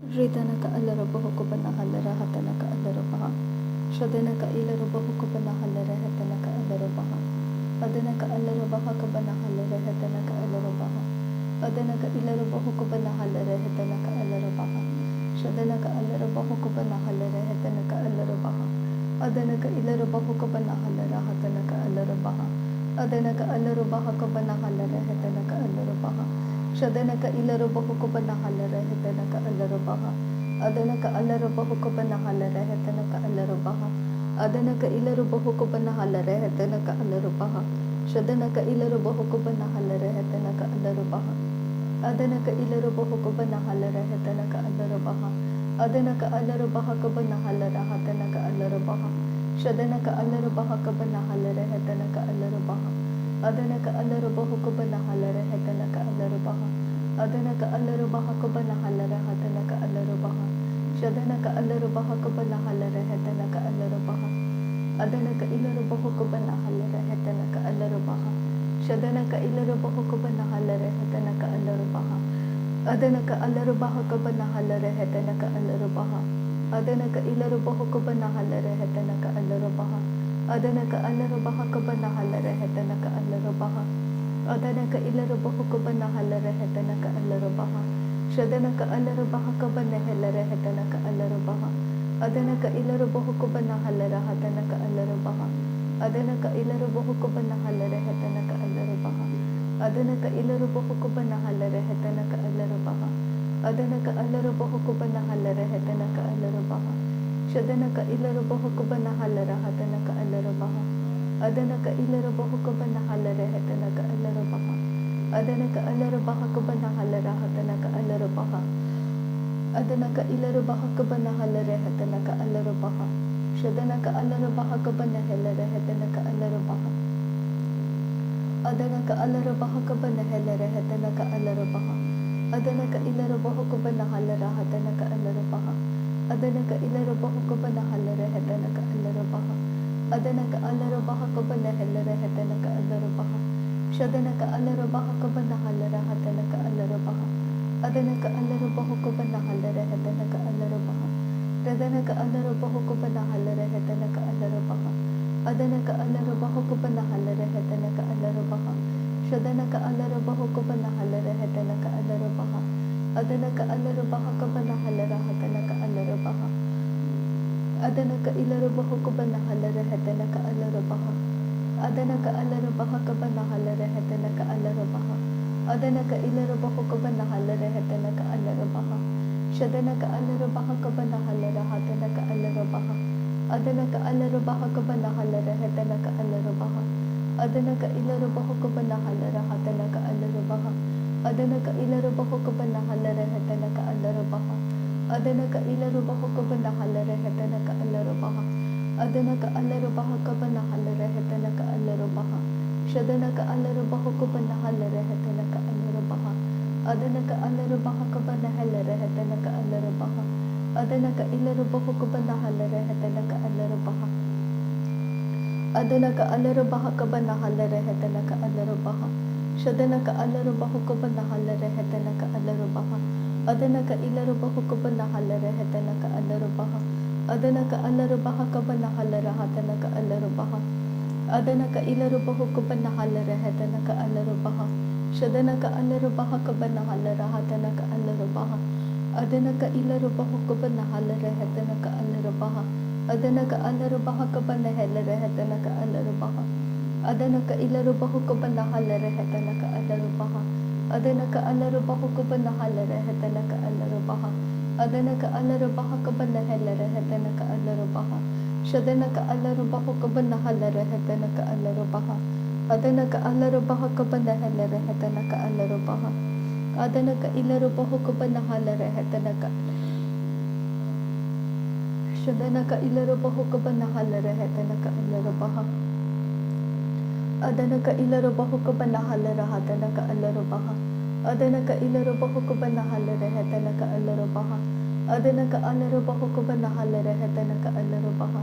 Ridanaka Alarabahukuba Halara Hatanaka Alarabaha Shadanaka Ilarabahukuba Halara Hatanaka Alarabaha Adanaka Alarabaha Halara Hatanaka Alarabaha Adanaka Ilarabahukuba Halara Hatanaka Alarabaha Shadanaka Alarabahukuba Halara Hatanaka Alarabaha Adanaka Ilarabahukuba Halara Hatanaka Alarabaha Adanaka Alarabahukuba Halara Hatanaka Alarabaha Shadanaka Ilarabahukuba Halara Hatanaka Alarabaha Adanaka Alarabahukuba Halara Hatanaka Alarabaha Adanaka Ilarabahukuba Halara Hatanaka Alarabaha Shadanaka Ilarabahukuba Halara Hatanaka Alarabaha Adanaka Ilarabahukuba Halara Hatanaka Alarabaha Adanaka Alarabahukuba Halara Hatanaka Alarabaha Shadanaka Alarabahukuba Halara Hatanaka Alarabaha Adanaka Alarabahukuba Halara Hatanaka Alarabaha Adanaka Alarabahukuba Halara Hatanaka Alarabaha Shadanaka Alarabahukuba Halara Hatanaka Alarabaha Adanaka Ilarabahukuba Halara Hatanaka Alarabaha Shadanaka Ilarabahukuba Halara Hatanaka Alarabaha Adanaka Alarabahukuba Halara Hatanaka Alarabaha Adanaka Ilarabahukuba Halara Hatanaka Alarabaha Adanaka Alarabahukuba Halara Hatanaka Alarabaha Adanaka Ilarabahukuba Halara Hatanaka Alarabaha Shadanaka Alarabahukuba Halara Hatanaka Alarabaha Adanaka Ilarabahukuba Halara Hatanaka Alarabaha Adanaka Ilarabahukuba Halara Hatanaka Alarabaha Adanaka Ilarabahukuba Halara Hatanaka Alarabaha Adanaka Alarabahukuba Halara Hatanaka Alarabaha Shadanaka Ilarabahukuba Halara Hatanaka Alarabaha Adanaka Ilarabahukuba Halara Hatanaka Alarabaha Adanaka Alarabahukuba Halara Hatanaka Alarabaha Adanaka Ilarabahukuba Halara Hatanaka Alarabaha Shadanaka Alarabahukuba Halara Hatanaka Alarabaha Adanaka Alarabahukuba Halara Hatanaka Alarabaha Adanaka Ilarabahukuba Halara Hatanaka Alarabaha Adanaka Ilarabahukuba Halara Hatanaka Alarabaha Adanaka Alarabahukuba Halara Hatanaka Alarabaha Shadanaka Alarabahukuba Halara Hatanaka Alarabaha Adanaka Alarabahukuba Halara Hatanaka Alarabaha Radanaka Alarabahukuba Halara Hatanaka Alarabaha Adanaka Alarabahukuba Halara Hatanaka Alarabaha Shadanaka Alarabahukuba Halara Hatanaka Alarabaha Adanaka Alarabahukuba Halara Hatanaka Alarabaha Adanaka Ilarabahukuba Halara Hatanaka Alarabaha Adanaka Alarabahukuba Halara Hatanaka Alarabaha Adanaka Ilarabahukuba Halara Hatanaka Alarabaha Shadanaka Alarabahukuba Halara Hatanaka Alarabaha Adanaka Alarabahukuba Halara Hatanaka Alarabaha Adanaka Ilarabahukuba Halara Hatanaka Alarabaha Adanaka Ilarabahukuba Halara Hatanaka Alarabaha Adanaka Ilarabahukuba Halara Hatanaka Alarabaha Adanaka Alarabahukuba Halara Hatanaka Alarabaha Shadanaka Alarabahukuba Halara Hatanaka Alarabaha Adanaka Alarabahukuba Halara Hatanaka Alarabaha Adanaka Ilarabahukuba Halara Hatanaka Alarabaha Adanaka Alarabahukuba Halara Hatanaka Alarabaha Shadanaka Alarabahukuba Halara Hatanaka Alarabaha Adanaka Ilarabahukuba Halara Hatanaka Alarabaha Adanaka Alarabahukuba Halara Hatanaka Alarabaha Adanaka Ilarabahukuba Halara Hatanaka Alarabaha Shadanaka Alarabahukuba Halara Hatanaka Alarabaha Adanaka Ilarabahukuba Halara Hatanaka Alarabaha Adanaka Alarabahukuba Halara Hatanaka Alarabaha Adanaka Ilarabahukuba Halara Hatanaka Alarabaha Adanaka Alarabahukuba Halara Hatanaka Alarabaha Adanaka Alarabahukuba Halara Hatanaka Alarabaha Shadanaka Alarabahukuba Halara Hatanaka Alarabaha Adanaka Alarabahukuba Halara Hatanaka Alarabaha Adanaka Ilarabahukuba Halara Hatanaka Shadanaka Ilarabahukuba Halara Hatanaka Alarabaha Adanaka Ilarabahukuba Halara Hatanaka Alarabaha Adanaka Ilarabahukuba Halara Hatanaka Alarabaha Adanaka Alarabahukuba Halara Hatanaka Alarabaha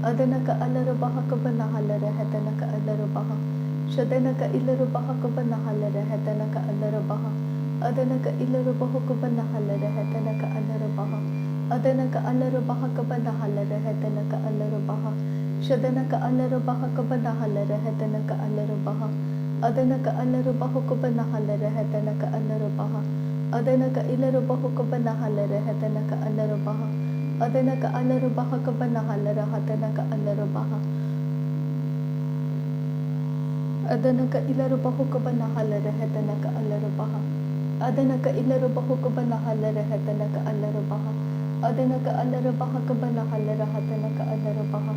Adanaka Alarabahukuba Halara Hatanaka Alarabaha Shadanaka Ilarabahukuba Halara Hatanaka Alarabaha Adanaka ilarubahukuba nahalarahatanaka alarabaha. Adanaka alarabaha nahalarahatanaka alarabaha. Shadanaka alarabaha nahalarahatanaka alarabaha. Adanaka alarabahukuba nahalarahatanaka alarabaha. Adanaka ilarubahukuba nahalarahatanaka alarabaha. Adanaka alarabahukuba nahalarahatanaka alarabaha. Adanaka ilarubahukuba nahalarahatanaka alarabaha. Adanaka ilarubahukuba nahalarahatanaka alarabaha. Adanaka alarabahukuba nahalarahatanaka alarabaha.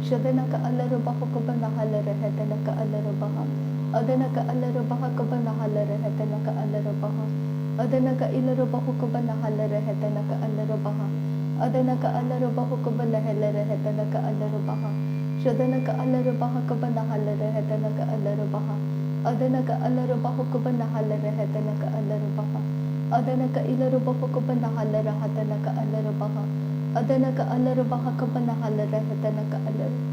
Shadanaka alarabahukuba nahalarahatanaka alarabaha. Adanaka alarabahukuba nahalarahatanaka alarabaha. Adanaka ilarubahukuba nahalarahatanaka alarabaha. Adanaka alarabahukuba nahalarahatanaka alarabaha. Shadanaka alarabahukuba nahalarahatanaka alarabaha. Adanaka alarabahukuba nahalarahatanaka alarabaha. Adanaka ilarubahukuba nahalarahatanaka alarabaha. Adanaka alarabahukuba nahalarahatanaka alarabaha.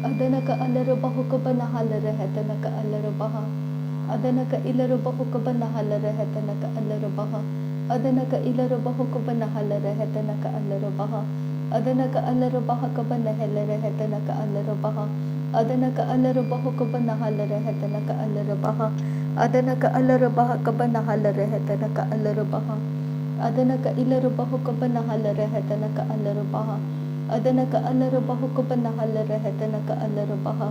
Adanaka alarabahukuba nahalarahatanaka alarabaha. Adanaka ilarubahukuba nahalarahatanaka alarabaha. Adanaka ilarubahukuba nahalarahatanaka alarabaha. Adanaka alarabahukuba nahalarahatanaka alarabaha. Adanaka alarabahukuba nahalarahatanaka alarabaha. Adanaka alarabahukuba nahalarahatanaka alarabaha. Adanaka ilarubahukuba nahalarahatanaka alarabaha. Adanaka alarabahukuba nahalarahatanaka alarabaha.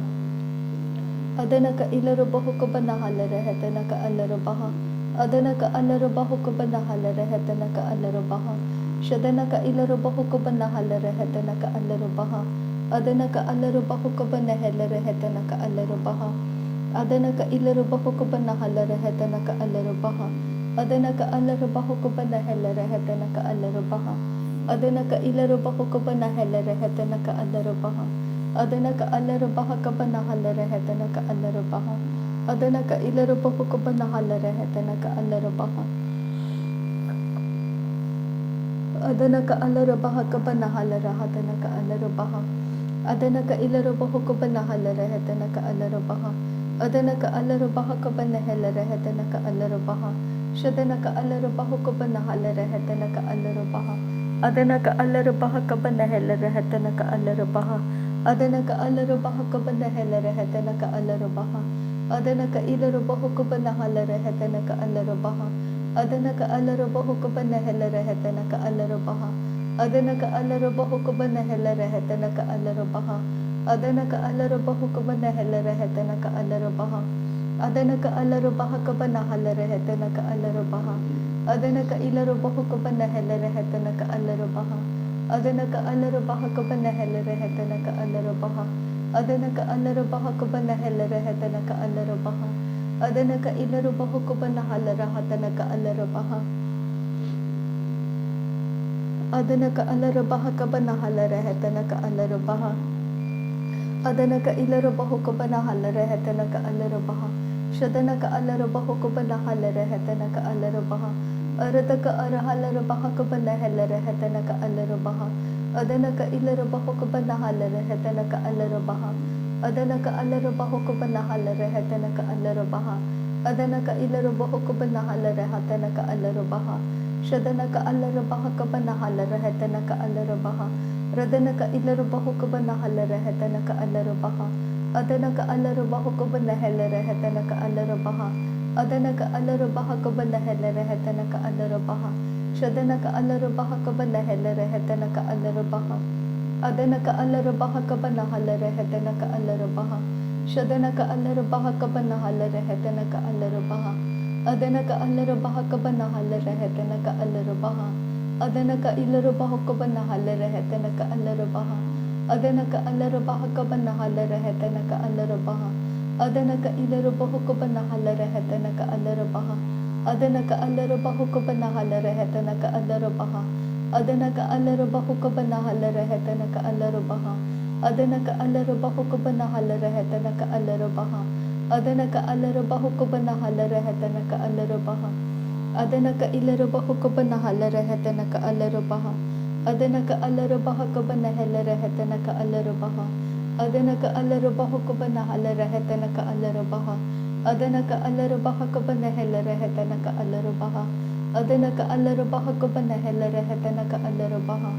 Adanaka ilarubahukuba nahalarahatanaka alarabaha. Adanaka alarabahukuba nahalarahatanaka alarabaha. Shadanaka ilarubahukuba nahalarahatanaka alarabaha. Adanaka alarabahukuba nahalarahatanaka alarabaha. Adanaka ilarubahukuba nahalarahatanaka alarabaha. Adanaka alarabahukuba nahalarahatanaka alarabaha. Adanaka ilarubahukuba nahalarahatanaka alarabaha. Adanaka alarabahukuba nahalarahatanaka alarabaha. Adanaka ilarubahukuba nahalarahatanaka alarabaha. Adanaka alarabahukuba nahalarahatanaka alarabaha. Adanaka ilarubahukuba nahalarahatanaka alarabaha. Adanaka alarabahukuba nahalarahatanaka alarabaha. Shadanaka alarabahukuba nahalarahatanaka alarabaha. Adanaka alarabahukuba nahalarahatanaka alarabaha. Adanaka alarabahukuba nahalarahatanaka alarabaha. Adanaka ilarubahukuba nahalarahatanaka alarabaha. Adanaka alarabahukuba nahalarahatanaka alarabaha. Adanaka alarabahukuba nahalarahatanaka alarabaha. Adanaka alarabahukuba nahalarahatanaka alarabaha. Adanaka alarabahukuba nahalarahatanaka alarabaha. Adanaka ilarubahukuba nahalarahatanaka alarabaha. Adanaka alarabahukuba nahalarahatanaka alarabaha. Adanaka alarabahukuba nahalarahatanaka alarabaha. Adanaka ilarubahukuba nahalarahatanaka alarabaha. Adanaka alarabahukuba nahalarahatanaka alarabaha. Adanaka ilarubahukuba nahalarahatanaka alarabaha. Shadanaka alarabahukuba nahalarahatanaka alarabaha. Aradaka arahalarabahukuba nahalarahatanaka alarabaha. Adanaka ilarubahukuba nahalarahatanaka alarabaha. Adanaka alarabahukuba nahalarahatanaka alarabaha. Adanaka ilarubahukuba nahalarahatanaka alarabaha. Shadanaka alarabahukuba nahalarahatanaka alarabaha. Radanaka ilarubahukuba nahalarahatanaka alarabaha. Adanaka alarabahukuba nahalarahatanaka alarabaha. Adanaka alarabahukuba nahalarahatanaka alarabaha. Shadanaka alarabahukuba nahalarahatanaka alarabaha. Adanaka alarabahukuba nahalarahatanaka alarabaha. Shadanaka alarabahukuba nahalarahatanaka alarabaha. Adanaka alarabahukuba nahalarahatanaka alarabaha. Adanaka ilarubahukuba nahalarahatanaka alarabaha. Adanaka alarabahukuba nahalarahatanaka alarabaha. Adanaka ilarubahukuba nahalarahatanaka alarabaha. Adanaka alarabahukuba nahalarahatanaka alarabaha. Adanaka alarabahukuba nahalarahatanaka alarabaha. Adanaka alarabahukuba nahalarahatanaka alarabaha. Adanaka alarabahukuba nahalarahatanaka alarabaha. Adanaka ilarubahukuba nahalarahatanaka alarabaha. Adanaka alarabahukuba nahalarahatanaka alarabaha. Adanaka alarabahukuba nahalarahatanaka alarabaha. Adanaka alarabaha kabanahela rehetanaka alarabaha. Adanaka alarabaha kabanahela rehetanaka alarabaha.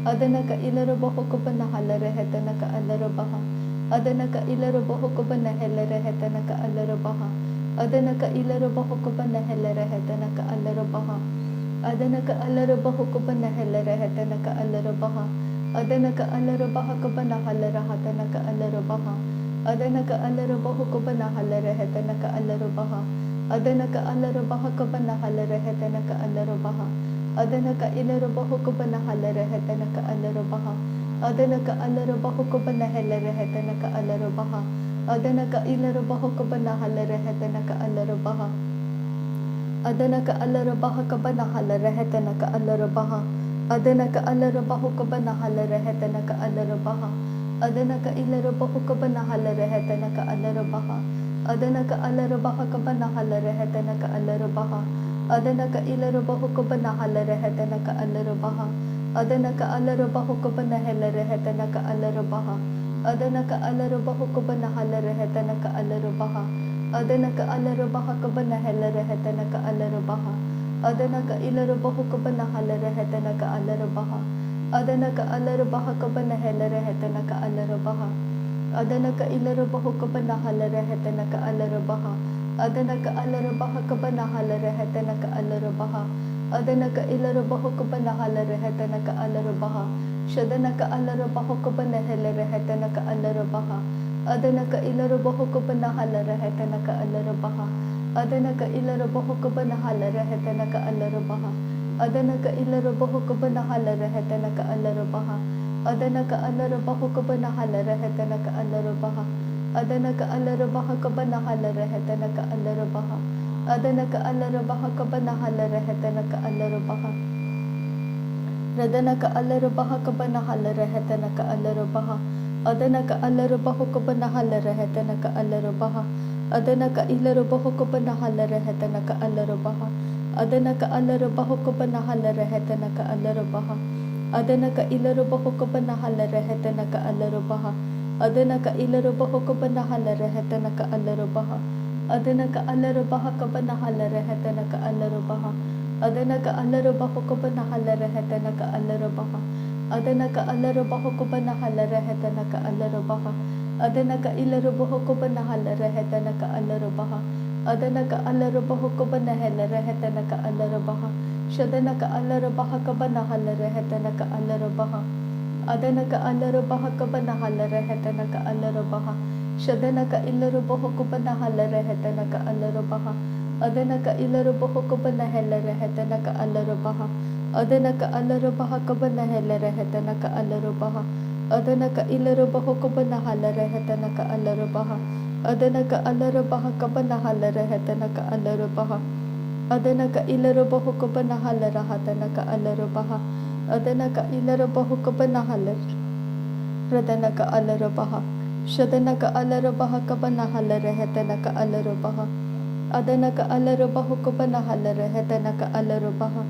Adanaka ilarabaha kabanahala rehetanaka alarabaha. Adanaka ilarabaha kabanahela rehetanaka alarabaha. Adanaka ilarabaha kabanahela rehetanaka alarabaha. Adanaka alarabaha kabanahela rehetanaka alarabaha. Adanaka alarabaha kabanahala rehetanaka alarabaha. Adanaka alarabaha kabanahala rehetanaka alarabaha. Adanaka alarabaha kabanahala rehetanaka alarabaha. Adanaka ilarabaha kabanahala rehetanaka alarabaha. Adanaka alarabaha kabanahala rehetanaka alarabaha. Adanaka ilarabaha kabanahala rehetanaka alarabaha. Adanaka alarabaha kabanahala rehetanaka alarabaha. Adanaka alarabaha kabanahala rehetanaka alarabaha. Adanaka ilarabaha kabanahala rehetanaka alarabaha. Adanaka alarabaha kabanahala rehetanaka alarabaha. Adanaka ilarabaha kabanahala rehetanaka alarabaha. Adanaka alarabaha kabanahala rehetanaka alarabaha. Adanaka alarabaha kabanahala rehetanaka alarabaha. Adanaka alarabaha kabanahala rehetanaka alarabaha. Adanaka ilarabaha kabanahala rehetanaka alarabaha. Adanaka alarabaha kabanahela rehetanaka alarabaha. Adanaka ilarabaha kabanahala rehetanaka alarabaha. Adanaka alarabaha kabanahala rehetanaka alarabaha. Adanaka ilarabaha kabanahala rehetanaka alarabaha. Shadanaka alarabaha kabanahela rehetanaka alarabaha. Adanaka ilarabaha kabanahala rehetanaka alarabaha. Adanaka ilarabaha kabanahala rehetanaka alarabaha. Adanaka ilarabaha kabanahala rehetanaka alarabaha. Adanaka alarabaha kabanahala rehetanaka alarabaha. Adanaka alarabaha kabanahala rehetanaka alarabaha. Adanaka alarabaha kabanahala rehetanaka alarabaha. Radanaka alarabaha kabanahala rehetanaka alarabaha. Adanaka alarabaha kabanahala rehetanaka alarabaha. Adanaka ilarabaha kabanahala rehetanaka alarabaha. Adanaka alarabaha kabanahala rehetanaka alarabaha. Adanaka ilarabaha kabanahala rehetanaka alarabaha. Adanaka ilarabaha kabanahala rehetanaka alarabaha. Adanaka alarabaha kabanahala rehetanaka alarabaha. Adanaka alarabaha kabanahala rehetanaka alarabaha. Adanaka alarabaha kabanahala rehetanaka alarabaha. Adanaka ilarabaha kabanahala rehetanaka alarabaha. Adanaka alarabaha kabanahala rehetanaka alarabaha. Shadanaka alarabaha kabanahala rehetanaka alarabaha. Adanaka alarabaha kabanahala rehetanaka alarabaha. Shadanaka ilarabaha kabanahala rehetanaka alarabaha. Adanaka ilarabaha kabanahala rehetanaka alarabaha. Adanaka alarabaha kabanahala rehetanaka alarabaha. Adanaka ilarabaha kabanahala rehetanaka alarabaha. Adanaka alarabaha kabanahala rehetanaka alarabaha. Adanaka ilarabaha kabanahala rehetanaka alarabaha. Adanaka ilarabaha kabanahala radanaka alarabaha. Shadanaka alarabaha kabanahala rehetanaka alarabaha. Adanaka alarabaha kabanahala rehetanaka alarabaha.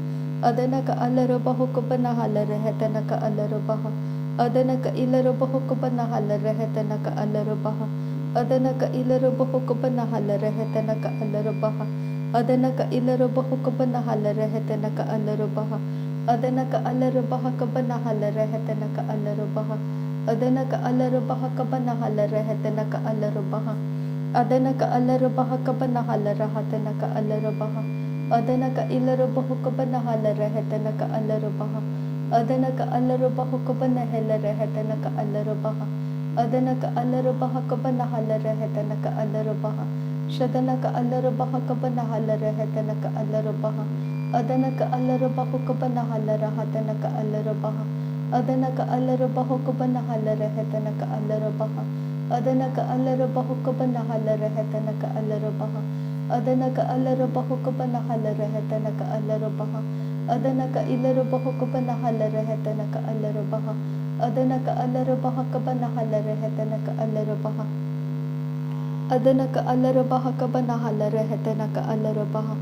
Adanaka alarabaha kabanahala rehetanaka alarabaha. Adanaka ilarabaha kabanahala rehetanaka alarabaha. Adanaka ilarabaha kabanahala rehetanaka alarabaha. Adanaka ilarabaha kabanahala rehetanaka alarabaha. Adanaka alarabaha kabanahala rehetanaka alarabaha. Adanaka alarabaha kabanahala rehetanaka alarabaha. Adanaka alarabaha kabanahala rehetanaka alarabaha. Adanaka ilarabaha kabanahala rehetanaka alarabaha. Adanaka alarabaha kabanahala rehetanaka alarabaha. Adanaka alarabaha kabanahala rehetanaka alarabaha. Shadanaka alarabaha kabanahala rehetanaka alarabaha. Adanaka alarabaha kabanahala rehetanaka alarabaha. Adanaka alarabaha kabanahala rehetanaka alarabaha. Adanaka alarabaha kabanahala rehetanaka alarabaha. Adanaka alarabaha kabanahala rehetanaka alarabaha. Adanaka ilarabaha kabanahala rehetanaka alarabaha. Adanaka alarabaha kabanahala rehetanaka alarabaha. Adanaka alarabaha kabanahala rehetanaka alarabaha.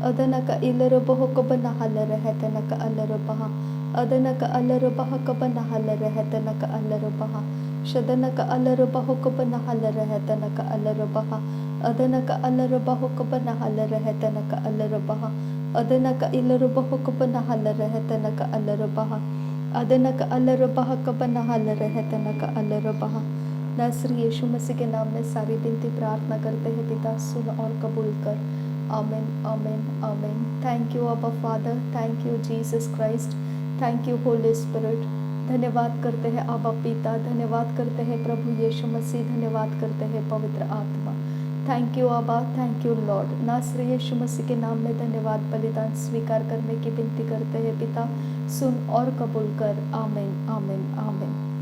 Adanaka ilarabaha kabanahala rehetanaka alarabaha. Adanaka alarabaha kabanahala rehetanaka alarabaha. Shadanaka alarabaha kabanahala rehetanaka alarabaha. अदनक अलरबह कबनहल रहतनक अलरबह अदनक इलरबह कबनहल रहतनक अलरबह अदनक अलरबह कबनहल रहतनक अलरबह। नासरी यीशु मसीह के नाम में सारी विनती प्रार्थना करते हैं पिता, सुन और कबूल कर। आमीन आमीन आमीन। थैंक यू अबा father, thank you Jesus Christ, thank you Holi spirit. धन्यवाद करते हैं आबा पिता, धन्यवाद करते हैं प्रभु यीशु मसीह, धन्यवाद करते हैं पवित्र आत्मा। थैंक यू आबा, थैंक यू लॉर्ड। नासरी यीशु मसीह के नाम में धन्यवाद बलिदान स्वीकार करने की विनती करते हैं पिता, सुन और कबूल कर। आमीन आमीन आमीन।